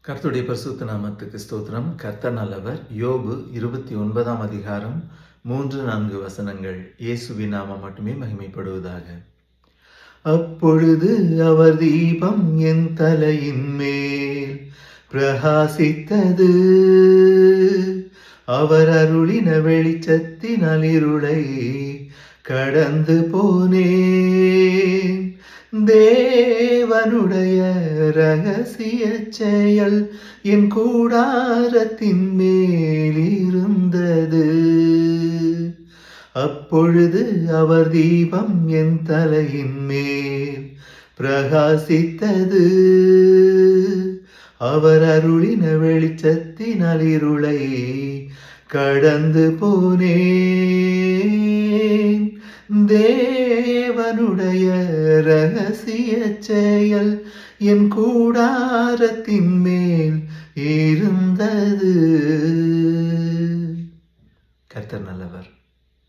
கர்த்தருடைய பரிசுத்த நாமத்துக்கு ஸ்தோத்திரம். கர்த்தர் நல்லவர். யோபு 29ஆம் அதிகாரம் 3-4 வசனங்கள். இயேசுவின் நாமம் மட்டுமே மகிமைப்படுவதாக. அப்பொழுது அவர் தீபம் என் தலையின் மேல் பிரகாசித்தது. அவர் அருளின வெளிச்சத்தினால் இருளை கடந்து போனேன். தேவனுடைய ரகசிய செயல் என் கூடாரத்தின் மேல் இருந்தது. அப்பொழுது அவர் தீபம் என் தலையின் மேல் பிரகாசித்தது. அவர் அருளின வெளிச்சத்தினால் இருளை கடந்து போனேன். தேவனுடைய ரகசிய செயல் என் கூடாரத்தின் மேல் இருந்தது. கர்த்தர் நல்லவர்.